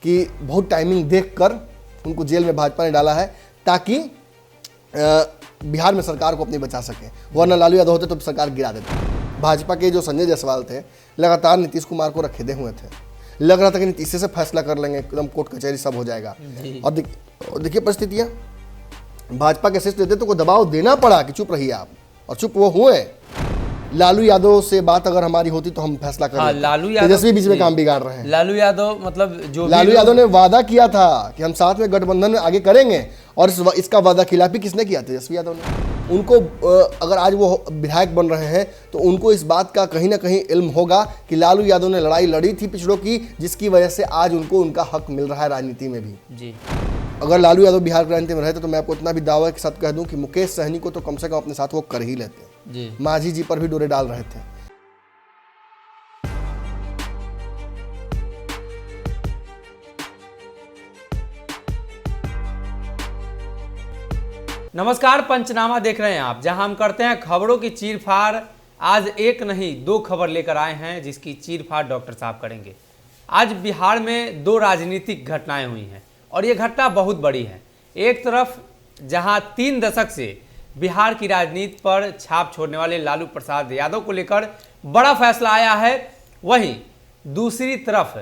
कि बहुत टाइमिंग देखकर उनको जेल में भाजपा ने डाला है ताकि बिहार में सरकार को अपनी बचा सके, वरना लालू यादव होते तो सरकार गिरा देते। भाजपा के जो संजय जायसवाल थे लगातार नीतीश कुमार को रखेदे हुए थे, लग रहा था कि नीतीश से फैसला कर लेंगे, एकदम कोर्ट कचहरी सब हो जाएगा। और देखिए परिस्थितियाँ, भाजपा के शीर्ष नेतृत्व को दबाव देना पड़ा कि चुप रहिए आप, और चुप वो हुए। लालू यादव से बात अगर हमारी होती तो हम फैसला कर लेते। लालू यादव तेजस्वी बीच में काम बिगाड़ रहे हैं। लालू यादव मतलब जो लालू यादव ने वादा किया था कि हम साथ में गठबंधन आगे करेंगे, और इसका वादा खिलाफी किसने किया? तेजस्वी यादव ने। उनको अगर आज वो विधायक बन रहे हैं तो उनको इस बात का कहीं ना कहीं इल्म होगा कि लालू यादव ने लड़ाई लड़ी थी पिछड़ों की, जिसकी वजह से आज उनको उनका हक मिल रहा है राजनीति में भी। जी। अगर लालू यादव बिहार की राजनीति में रहते तो मैं आपको इतना भी दावा के साथ कह दूं कि मुकेश सहनी को तो कम से कम अपने साथ वो कर ही लेते। मांझी जी पर भी डोरे डाल रहे थे। नमस्कार, पंचनामा देख रहे हैं आप, जहां हम करते हैं खबरों की चीरफाड़। आज एक नहीं 2 खबर लेकर आए हैं जिसकी चीरफाड़ डॉक्टर साहब करेंगे। आज बिहार में 2 राजनीतिक घटनाएं हुई हैं और ये घटना बहुत बड़ी है। एक तरफ जहां 3 दशक से बिहार की राजनीति पर छाप छोड़ने वाले लालू प्रसाद यादव को लेकर बड़ा फैसला आया है, वहीं दूसरी तरफ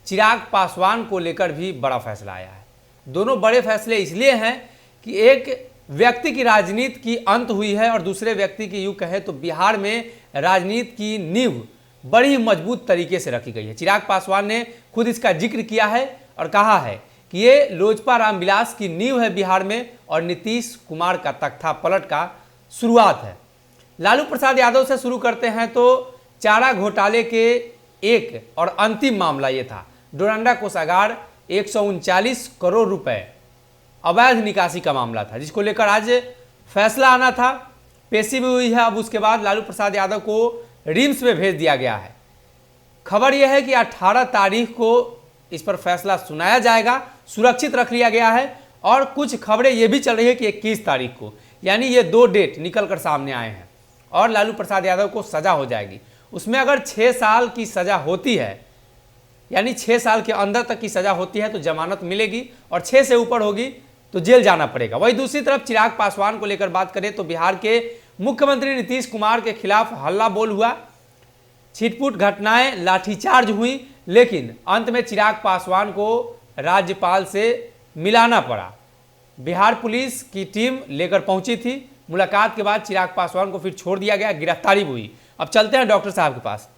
चिराग पासवान को लेकर भी बड़ा फैसला आया है। दोनों बड़े फैसले इसलिए हैं कि एक व्यक्ति की राजनीति की अंत हुई है और दूसरे व्यक्ति की यूँ कहे तो बिहार में राजनीति की नींव बड़ी मजबूत तरीके से रखी गई है। चिराग पासवान ने खुद इसका जिक्र किया है और कहा है कि ये लोजपा रामविलास की नींव है बिहार में और नीतीश कुमार का तख्ता पलट का शुरुआत है। लालू प्रसाद यादव से शुरू करते हैं तो चारा घोटाले के एक और अंतिम मामला ये था। डोरंडा कोषागार 139 करोड़ रुपए अवैध निकासी का मामला था, जिसको लेकर आज फैसला आना था। पेशी भी हुई है। अब उसके बाद लालू प्रसाद यादव को रिम्स में भेज दिया गया है। खबर यह है कि 18 तारीख को इस पर फैसला सुनाया जाएगा, सुरक्षित रख लिया गया है। और कुछ खबरें ये भी चल रही है कि 21 तारीख को, यानी ये 2 डेट निकल कर सामने आए हैं और लालू प्रसाद यादव को सजा हो जाएगी। उसमें अगर 6 साल की सजा होती है, यानी 6 साल के अंदर तक की सजा होती है तो जमानत मिलेगी, और 6 से ऊपर होगी तो जेल जाना पड़ेगा। वहीं दूसरी तरफ चिराग पासवान को लेकर बात करें तो बिहार के मुख्यमंत्री नीतीश कुमार के खिलाफ हल्ला बोल हुआ, छिटपुट घटनाएं, लाठीचार्ज हुई, लेकिन अंत में चिराग पासवान को राज्यपाल से मिलाना पड़ा। बिहार पुलिस की टीम लेकर पहुंची थी। मुलाकात के बाद चिराग पासवान को फिर छोड़ दिया गया, गिरफ्तारी भी हुई। अब चलते हैं डॉक्टर साहब के पास।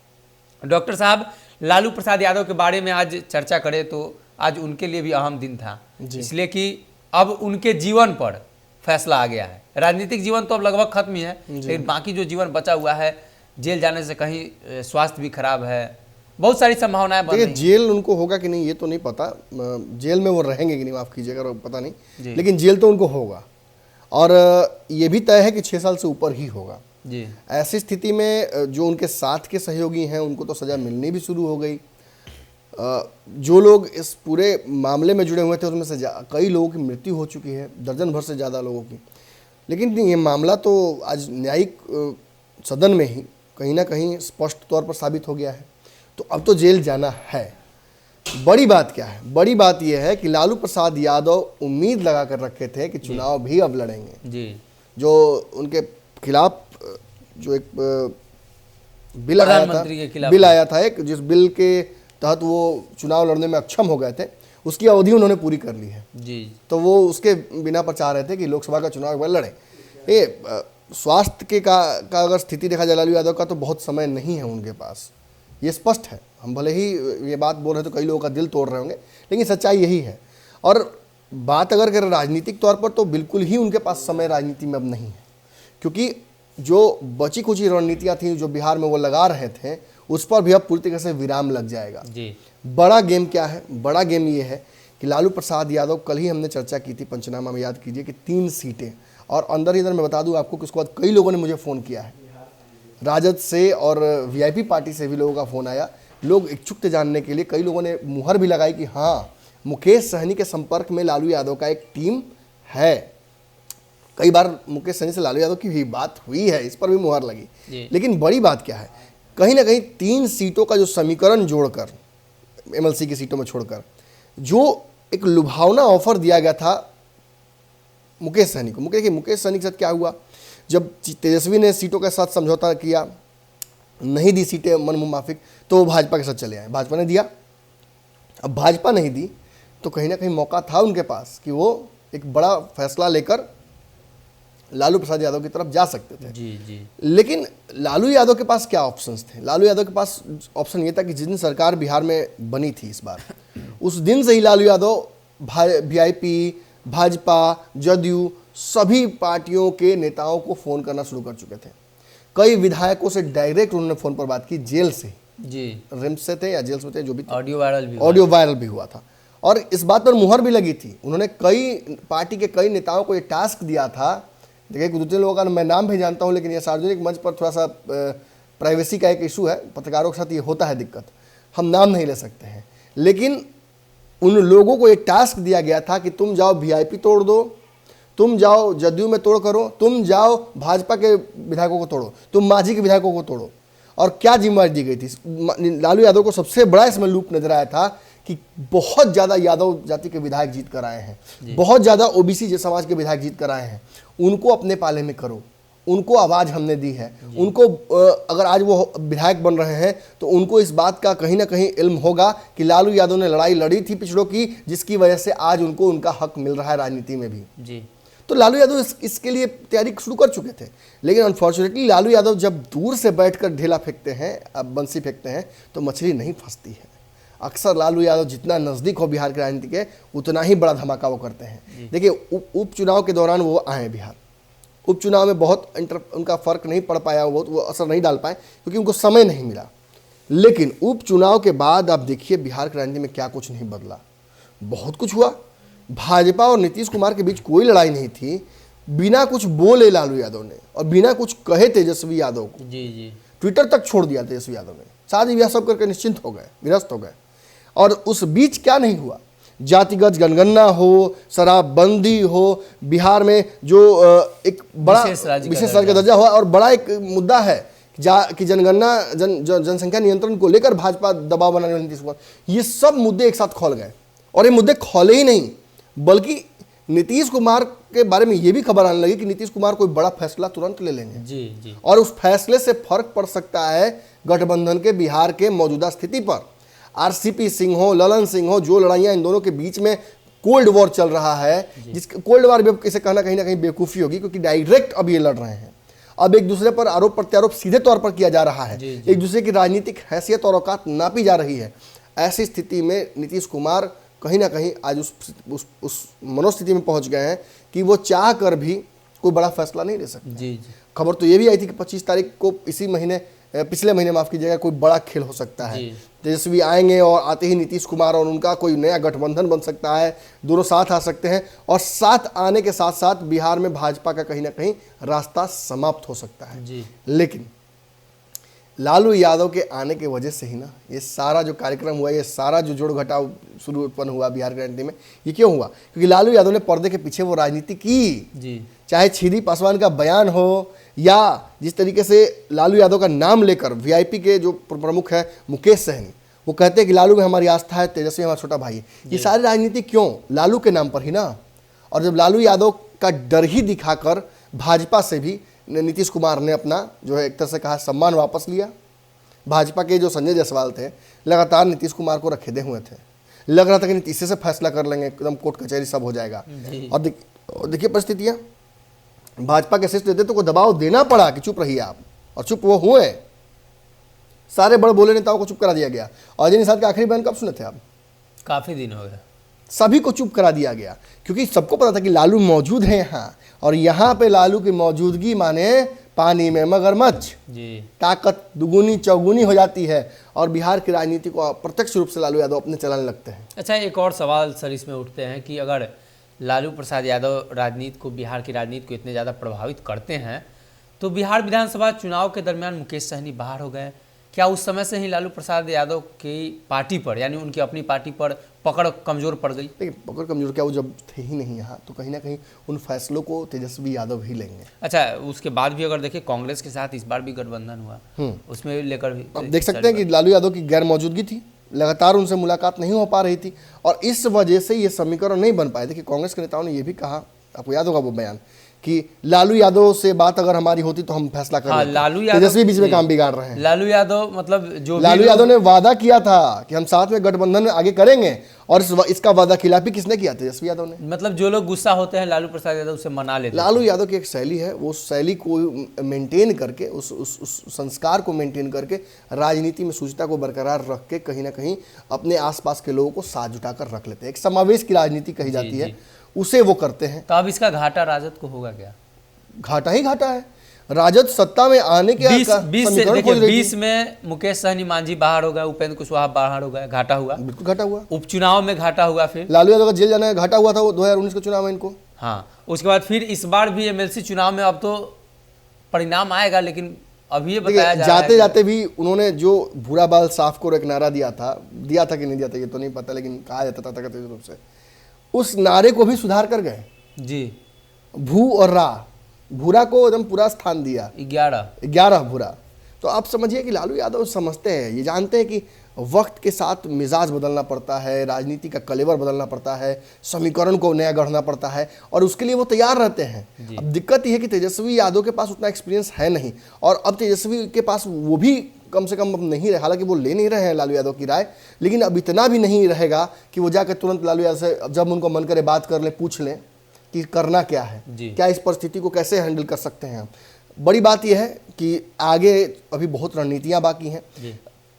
डॉक्टर साहब, लालू प्रसाद यादव के बारे में आज चर्चा करें तो आज उनके लिए भी अहम दिन था, इसलिए कि अब उनके जीवन पर फैसला आ गया है। राजनीतिक जीवन तो अब लगभग खत्म ही है, लेकिन बाकी जो जीवन बचा हुआ है, जेल जाने से कहीं स्वास्थ्य भी खराब है, बहुत सारी संभावनाएं बन रही हैं। जेल उनको होगा कि नहीं ये तो नहीं पता, जेल में वो रहेंगे कि नहीं माफ़ कीजिएगा, पता नहीं, लेकिन जेल तो उनको होगा। और ये भी तय है कि 6 साल से ऊपर ही होगा जी। ऐसी स्थिति में जो उनके साथ के सहयोगी हैं उनको तो सज़ा मिलनी भी शुरू हो गई। जो लोग इस पूरे मामले में जुड़े हुए थे उसमें से कई लोगों की मृत्यु हो चुकी है, दर्जन भर से ज़्यादा लोगों की। लेकिन ये मामला तो आज न्यायिक सदन में ही कहीं ना कहीं स्पष्ट तौर पर साबित हो गया है, तो अब तो जेल जाना है। बड़ी बात क्या है? बड़ी बात यह है कि लालू प्रसाद यादव उम्मीद लगा कर रखे थे कि चुनाव भी अब लड़ेंगे जी। जो उनके खिलाफ जो एक बिल आया था एक, जिस बिल के तहत वो चुनाव लड़ने में अक्षम हो गए थे, उसकी अवधि उन्होंने पूरी कर ली है जी। तो वो उसके बिना पर चाह रहे थे कि लोकसभा का चुनाव एक बार लड़े। ये स्वास्थ्य के का अगर स्थिति देखा जाए लालू यादव का, तो बहुत समय नहीं है उनके पास, ये स्पष्ट है। हम भले ही ये बात बोल रहे तो कई लोगों का दिल तोड़ रहे होंगे, लेकिन सच्चाई यही है। और बात अगर करें राजनीतिक तौर पर तो बिल्कुल ही उनके पास समय राजनीति में अब नहीं है, क्योंकि जो बची कुची रणनीतियाँ थी जो बिहार में वो लगा रहे थे उस पर भी अब पूरी तरीके से विराम लग जाएगा जी। बड़ा गेम क्या है? बड़ा गेम ये है कि लालू प्रसाद यादव, कल ही हमने चर्चा की थी पंचनामा में, याद कीजिए कि 3 सीटें, और अंदर ही अंदर मैं बता दूं आपको कि उसके बाद कई लोगों ने मुझे फ़ोन किया है, राजद से और वीआईपी पार्टी से भी लोगों का फ़ोन आया। लोग इच्छुक थे जानने के लिए, कई लोगों ने मुहर भी लगाई कि हाँ, मुकेश सहनी के संपर्क में लालू यादव का एक टीम है। कई बार मुकेश सहनी से लालू यादव की भी बात हुई है, इस पर भी मुहर लगी। लेकिन बड़ी बात क्या है, कहीं ना कहीं 3 सीटों का जो समीकरण जोड़कर, एमएलसी की सीटों में छोड़कर, जो एक लुभावना ऑफर दिया गया था मुकेश सहनी को। मुकेश सहनी के साथ क्या हुआ, जब तेजस्वी ने सीटों के साथ समझौता किया, नहीं दी सीटें मन मुमाफिक, तो वो भाजपा के साथ चले आए। भाजपा ने दिया, अब भाजपा नहीं दी तो कहीं ना कहीं मौका था उनके पास कि वो एक बड़ा फैसला लेकर लालू प्रसाद यादव की तरफ जा सकते थे। जी। लेकिन लालू यादव के पास क्या ऑप्शंस थे? लालू यादव के पास ऑप्शन ये था कि जिस दिन सरकार बिहार में बनी थी इस बार, उस दिन से ही लालू यादव वीआईपी, भाजपा, जदयू सभी पार्टियों के नेताओं को फ़ोन करना शुरू कर चुके थे। कई विधायकों से डायरेक्ट उन्होंने फ़ोन पर बात की, जेल से, जी, रिम्स से थे या जेल से थे, जो भी ऑडियो वायरल भी हुआ था। और इस बात पर मुहर भी लगी थी। उन्होंने कई पार्टी के कई नेताओं को ये टास्क दिया था। देखिए, कुछ दूसरे लोगों का मैं नाम भी जानता हूँ, लेकिन ये सार्वजनिक मंच पर थोड़ा सा प्राइवेसी का एक इशू है, पत्रकारों के साथ ये होता है दिक्कत, हम नाम नहीं ले सकते हैं। लेकिन उन लोगों को एक टास्क दिया गया था कि तुम जाओ वीआईपी तोड़ दो, तुम जाओ जदयू में तोड़ करो, तुम जाओ भाजपा के विधायकों को तोड़ो, तुम मांझी के विधायकों को तोड़ो। और क्या जिम्मेदारी दी गई थी? लालू यादव को सबसे बड़ा इसमें लूप नजर आया था कि बहुत ज़्यादा यादव जाति के विधायक जीत कर आए हैं, बहुत ज़्यादा ओबीसी समाज के विधायक जीत कर आए हैं, उनको अपने पाले में करो, उनको आवाज़ हमने दी है, उनको अगर आज वो विधायक बन रहे हैं तो उनको इस बात का कहीं ना कहीं इल्म होगा कि लालू यादव ने लड़ाई लड़ी थी पिछड़ों की, जिसकी वजह से आज उनको उनका हक मिल रहा है राजनीति में भी। जी। तो लालू यादव इसके लिए तैयारी शुरू कर चुके थे। लेकिन अनफॉर्चुनेटली लालू यादव जब दूर से बैठकर ढेला फेंकते हैं, अब बंसी फेंकते हैं, तो मछली नहीं फंसती है। अक्सर लालू यादव जितना नज़दीक हो बिहार की राजनीति के, उतना ही बड़ा धमाका वो करते हैं। देखिए, उपचुनाव के दौरान वो आए बिहार, उपचुनाव में बहुत उनका फर्क नहीं पड़ पाया, वो असर नहीं डाल पाए क्योंकि उनको समय नहीं मिला। लेकिन उपचुनाव के बाद आप देखिए बिहार की राजनीति में क्या कुछ नहीं बदला, बहुत कुछ हुआ। भाजपा और नीतीश कुमार के बीच कोई लड़ाई नहीं थी, बिना कुछ बोले लालू यादव ने और बिना कुछ कहे तेजस्वी यादव को जी ट्विटर तक छोड़ दिया तेजस्वी यादव ने, शादी ब्याह सब करके निश्चिंत हो गए, निरस्त हो गए। और उस बीच क्या नहीं हुआ, जातिगत जनगणना हो, शराबबंदी हो, बिहार में जो एक बड़ा विशेष राज्य का दर्जा हुआ, और बड़ा एक मुद्दा है कि जनगणना जनसंख्या नियंत्रण को लेकर भाजपा दबाव बनाने वाली नीतीश कुमार, ये सब मुद्दे एक साथ खोल गए। और ये मुद्दे खोले ही नहीं, बल्कि नीतीश कुमार के बारे में ये भी खबर आने लगी कि नीतीश कुमार कोई बड़ा फैसला तुरंत ले लेंगे। जी। और उस फैसले से फर्क पड़ सकता है गठबंधन के बिहार के मौजूदा स्थिति पर। आरसीपी सिंह हो, ललन सिंह हो, जो लड़ाइयाँ इन दोनों के बीच में कोल्ड वॉर चल रहा है, जिसका कोल्ड वॉर भी इसे कहना कहीं ना कहीं बेवकूफ़ी होगी, क्योंकि डायरेक्ट अब ये लड़ रहे हैं। अब एक दूसरे पर आरोप प्रत्यारोप सीधे तौर पर किया जा रहा है, एक दूसरे की राजनीतिक हैसियत और औकात नापी जा रही है। ऐसी स्थिति में नीतीश कुमार कहीं ना कहीं आज उस मनोस्थिति में पहुंच गए हैं कि वो चाह कर भी कोई बड़ा फैसला नहीं ले सकते। जी। खबर तो ये भी आई थी कि 25 तारीख को पिछले महीने माफ कीजिएगा, कोई बड़ा खेल हो सकता है। तेजस्वी आएंगे और आते ही नीतीश कुमार और उनका कोई नया गठबंधन बन सकता है, दोनों साथ आ सकते हैं, और साथ आने के साथ साथ बिहार में भाजपा का कहीं ना कहीं रास्ता समाप्त हो सकता है जी। लेकिन लालू यादव के आने की वजह से ही ना ये सारा जो कार्यक्रम हुआ, ये सारा जो जोड़ घटाव शुरू उत्पन्न हुआ बिहार की राजनीति में, ये क्यों हुआ? क्योंकि लालू यादव ने पर्दे के पीछे वो राजनीति की जी। चाहे छिदी पासवान का बयान हो, या जिस तरीके से लालू यादव का नाम लेकर वीआईपी के जो प्रमुख है मुकेश सहनी, वो कहते हैं कि लालू में हमारी आस्था है, तेजस्वी हमारा छोटा भाई है। ये सारी राजनीति क्यों? लालू के नाम पर ही ना। और जब लालू यादव का डर ही दिखाकर भाजपा से भी नीतीश कुमार ने अपना जो है एक तरह से कहा सम्मान वापस लिया। भाजपा के जो संजय जायसवाल थे लगातार नीतीश कुमार को रखेदे हुए थे, लग रहा था कि नीतीश से फैसला कर लेंगे, एकदम कोर्ट कचहरी सब हो जाएगा। और देखिए परिस्थितियाँ, भाजपा के शीर्ष नेतृत्व को दबाव देना पड़ा कि चुप रहिए आप, और चुप वो हुए। सारे बड़े बोले नेताओं को चुप करा दिया गया। अजय निषाद का आखिरी बयान कब सुने थे आप? काफी दिन हो गया। सभी को चुप करा दिया गया, क्योंकि सबको पता था कि लालू मौजूद है यहाँ, और यहाँ पे लालू की मौजूदगी माने पानी में मगरमच्छ जी, ताकत दुगुनी चौगुनी हो जाती है, और बिहार की राजनीति को प्रत्यक्ष रूप से लालू यादव अपने चलाने लगते हैं। अच्छा, एक और सवाल सर इसमें उठते हैं कि अगर लालू प्रसाद यादव राजनीति को, बिहार की राजनीति को इतने ज़्यादा प्रभावित करते हैं, तो बिहार विधानसभा चुनाव के दरमियान मुकेश सहनी बाहर हो गए, क्या उस समय से ही लालू प्रसाद यादव की पार्टी पर, यानी उनकी अपनी पार्टी पर पकड़ कमज़ोर पड़ गई? देखिए, पकड़ कमज़ोर क्या, वो जब थे ही नहीं यहाँ, तो कहीं ना कहीं उन फैसलों को तेजस्वी यादव ही लेंगे। अच्छा, उसके बाद भी अगर देखें कांग्रेस के साथ इस बार भी गठबंधन हुआ, उसमें लेकर भी अब देख सकते हैं कि लालू यादव की गैर मौजूदगी थी, लगातार उनसे मुलाकात नहीं हो पा रही थी और इस वजह से ये समीकरण नहीं बन पाए थे। कि कांग्रेस के नेताओं ने ये भी कहा, आपको याद होगा वो बयान, कि लालू यादव से बात अगर हमारी होती तो हम फैसला कर हाँ, लेते। लालू यादव तेजस्वी बीच में काम बिगाड़ रहे हैं। लालू यादव मतलब जो लालू यादव ने वादा किया था कि हम साथ में गठबंधन आगे करेंगे और इसका वादा खिलाफी किसने किया? तेजस्वी यादव ने। मतलब जो लोग गुस्सा होते हैं लालू प्रसाद यादव से मना लेते हैं। लालू यादव की एक शैली है, वो शैली को मेंटेन करके, उस संस्कार को मेंटेन करके, राजनीति में शुचिता को बरकरार रख के कहीं ना कहीं अपने आसपास के लोगों को साथ जुटाकर रख लेते हैं। एक समावेश की राजनीति कही जाती है, उसे वो करते हैं। तो अब इसका घाटा राजद को होगा क्या? घाटा ही घाटा है। राजद सत्ता में आने के 20 में मुकेश सहनी मांझी बाहर हो गए, उपेंद्र कुशवाहा बाहर हो गए, घाटा हुआ। बिल्कुल घाटा हुआ। उपचुनाव में घाटा हुआ, फिर लालू यादव का जेल जाने का घाटा हुआ था, वो 2019 के चुनाव में इनको। हाँ, उसके बाद फिर इस बार भी एमएलसी चुनाव में अब तो परिणाम आएगा, लेकिन अभी ये बताया जा रहा है जाते जाते भी उन्होंने जो भूरा बाल साफ को एक नारा दिया था कि नहीं दिया था ये तो नहीं पता, लेकिन कहा जाता था कथित रूप से, उस नारे को भी सुधार कर गए जी। भू और रा, भूरा को एकदम पूरा स्थान दिया, 11 भूरा। तो आप समझिए कि लालू यादव समझते हैं, ये जानते हैं कि वक्त के साथ मिजाज बदलना पड़ता है, राजनीति का कलेवर बदलना पड़ता है, समीकरण को नया गढ़ना पड़ता है और उसके लिए वो तैयार रहते हैं। अब दिक्कत ये है कि तेजस्वी यादव के पास उतना एक्सपीरियंस है नहीं और अब तेजस्वी के पास वो भी कम से कम अब नहीं रहे। हालांकि वो ले नहीं रहे हैं लालू यादव की राय, लेकिन अब इतना भी नहीं रहेगा कि वो जाकर तुरंत लालू यादव से जब उनको मन करे बात कर ले, पूछ लें कि करना क्या है, क्या इस परिस्थिति को कैसे हैंडल कर सकते हैं हम। बड़ी बात यह है कि आगे अभी बहुत रणनीतियां बाकी हैं।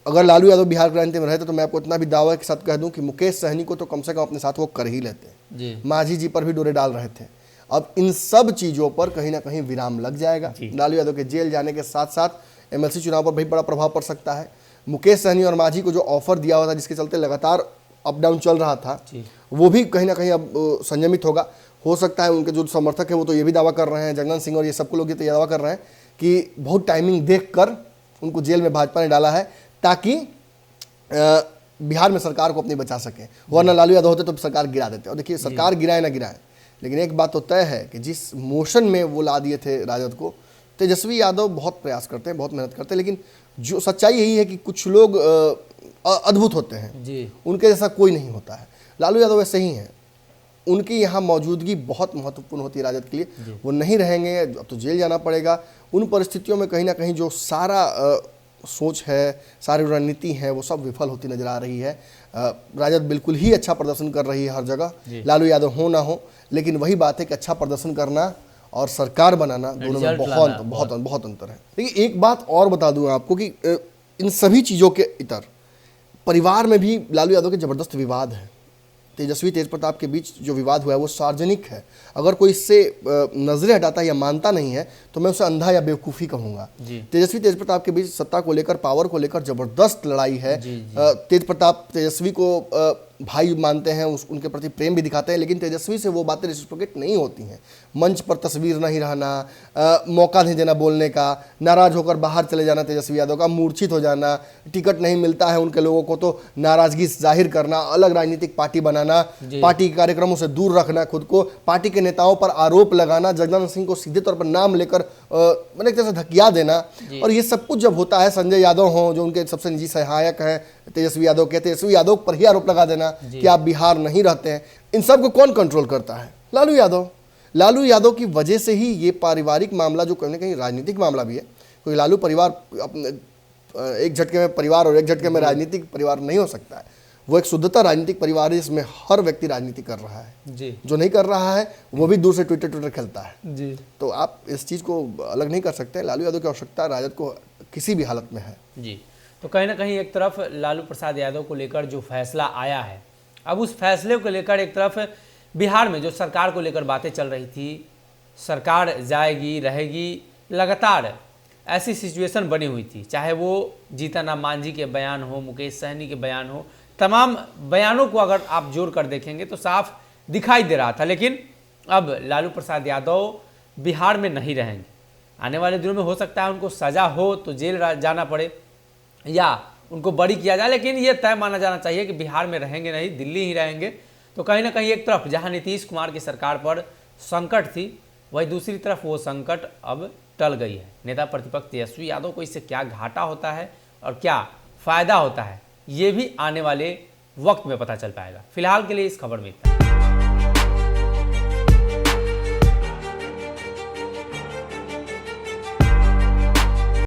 अगर लालू यादव बिहार की राजनीति में रहते तो मैं आपको इतना भी दावा के साथ कह दूं कि मुकेश सहनी को तो कम से कम अपने साथ वो कर ही लेते। मांझी जी पर भी डोरे डाल रहे थे। अब इन सब चीज़ों पर कहीं ना कहीं विराम लग जाएगा। लालू यादव के जेल जाने के साथ साथ एमएलसी चुनाव पर भी बड़ा प्रभाव पड़ सकता है। मुकेश सहनी और मांझी को जो ऑफर दिया हुआ था, जिसके चलते लगातार अप डाउन चल रहा था, वो भी कहीं ना कहीं अब संयमित होगा। हो सकता है उनके जो समर्थक है वो तो ये भी दावा कर रहे हैं, जगन सिंह और ये सबको लोग ये तो दावा कर रहे हैं कि बहुत टाइमिंग देखकर उनको जेल में भाजपा ने डाला है ताकि बिहार में सरकार को अपनी बचा सके, वरना लालू यादव होते तो सरकार गिरा देते। और देखिए सरकार गिराए ना गिराए, लेकिन एक बात तो तय है कि जिस मोशन में वो ला दिए थे राजद को, तेजस्वी यादव बहुत प्रयास करते हैं, बहुत मेहनत करते हैं, लेकिन जो सच्चाई यही है कि कुछ लोग अद्भुत होते हैं जी, उनके जैसा कोई नहीं होता है। लालू यादव वैसे ही हैं, उनकी यहाँ मौजूदगी बहुत महत्वपूर्ण होती है राजद के लिए। वो नहीं रहेंगे अब तो जेल जाना पड़ेगा। उन परिस्थितियों में कहीं ना कहीं जो सारा सोच है, सारी रणनीति है, वो सब विफल होती नजर आ रही है। राजद बिल्कुल ही अच्छा प्रदर्शन कर रही है हर जगह, लालू यादव हो ना हो, लेकिन वही बात है कि अच्छा प्रदर्शन करना और सरकार बनाना दोनों में बहुत अंतर है। देखिए एक बात और बता दूं आपको कि इन सभी चीज़ों के इतर परिवार में भी लालू यादव के ज़बरदस्त विवाद है। तेजस्वी तेज प्रताप के बीच जो विवाद हुआ है वो सार्वजनिक है। अगर कोई इससे नजरें हटाता है या मानता नहीं है तो मैं उसे अंधा या बेवकूफ़ी कहूँगा। तेजस्वी तेज प्रताप के बीच सत्ता को लेकर, पावर को लेकर जबरदस्त लड़ाई है। तेज प्रताप तेजस्वी को भाई मानते हैं, उनके प्रति प्रेम भी दिखाते हैं, लेकिन तेजस्वी से वो बातें रेसिप्रोकेट नहीं होती हैं। मंच पर तस्वीर नहीं रहना, मौका नहीं देना बोलने का, नाराज होकर बाहर चले जाना तेजस्वी यादव का, मूर्छित हो जाना, टिकट नहीं मिलता है उनके लोगों को तो नाराजगी जाहिर करना, अलग राजनीतिक पार्टी बनाना, पार्टी के कार्यक्रमों से दूर रखना खुद को, पार्टी के नेताओं पर आरोप लगाना, जगन सिंह को सीधे तौर पर नाम लेकर मैंने एक तरह से धकिया देना। और ये सब कुछ जब होता है, संजय यादव हो जो उनके सबसे निजी सहायक हैं तेजस्वी यादव के, तेजस्वी यादव पर ही आरोप लगा देना कि आप बिहार नहीं रहते हैं, इन सब को कौन कंट्रोल करता है? लालू यादव। लालू यादव की वजह से ही ये पारिवारिक मामला जो कहीं ना कहीं राजनीतिक मामला भी है, क्योंकि लालू परिवार अपने एक झटके में परिवार और एक झटके में राजनीतिक परिवार नहीं हो सकता है। वो एक शुद्धता राजनीतिक परिवार है जिसमें हर व्यक्ति राजनीति कर रहा है जी। जो नहीं कर रहा है वो भी दूर से ट्विटर खेलता है जी। तो आप इस चीज़ को अलग नहीं कर सकते। लालू यादव की आवश्यकता राजद को किसी भी हालत में है जी। तो कहीं ना कहीं एक तरफ लालू प्रसाद यादव को लेकर जो फैसला आया है, अब उस फैसले को लेकर एक तरफ बिहार में जो सरकार को लेकर बातें चल रही थी, सरकार जाएगी रहेगी, लगातार ऐसी सिचुएशन बनी हुई थी, चाहे वो जीतन राम मांझी के बयान हो, मुकेश सहनी के बयान हो, तमाम बयानों को अगर आप जोड़ कर देखेंगे तो साफ दिखाई दे रहा था। लेकिन अब लालू प्रसाद यादव बिहार में नहीं रहेंगे। आने वाले दिनों में हो सकता है उनको सज़ा हो तो जेल जाना पड़े या उनको बरी किया जाए, लेकिन ये तय माना जाना चाहिए कि बिहार में रहेंगे नहीं, दिल्ली ही रहेंगे। तो कहीं ना कहीं एक तरफ जहां नीतीश कुमार की सरकार पर संकट थी, वही दूसरी तरफ वो संकट अब टल गई है। नेता प्रतिपक्ष तेजस्वी यादव को इससे क्या घाटा होता है और क्या फ़ायदा होता है, ये भी आने वाले वक्त में पता चल पाएगा। फिलहाल के लिए इस खबर में इतना।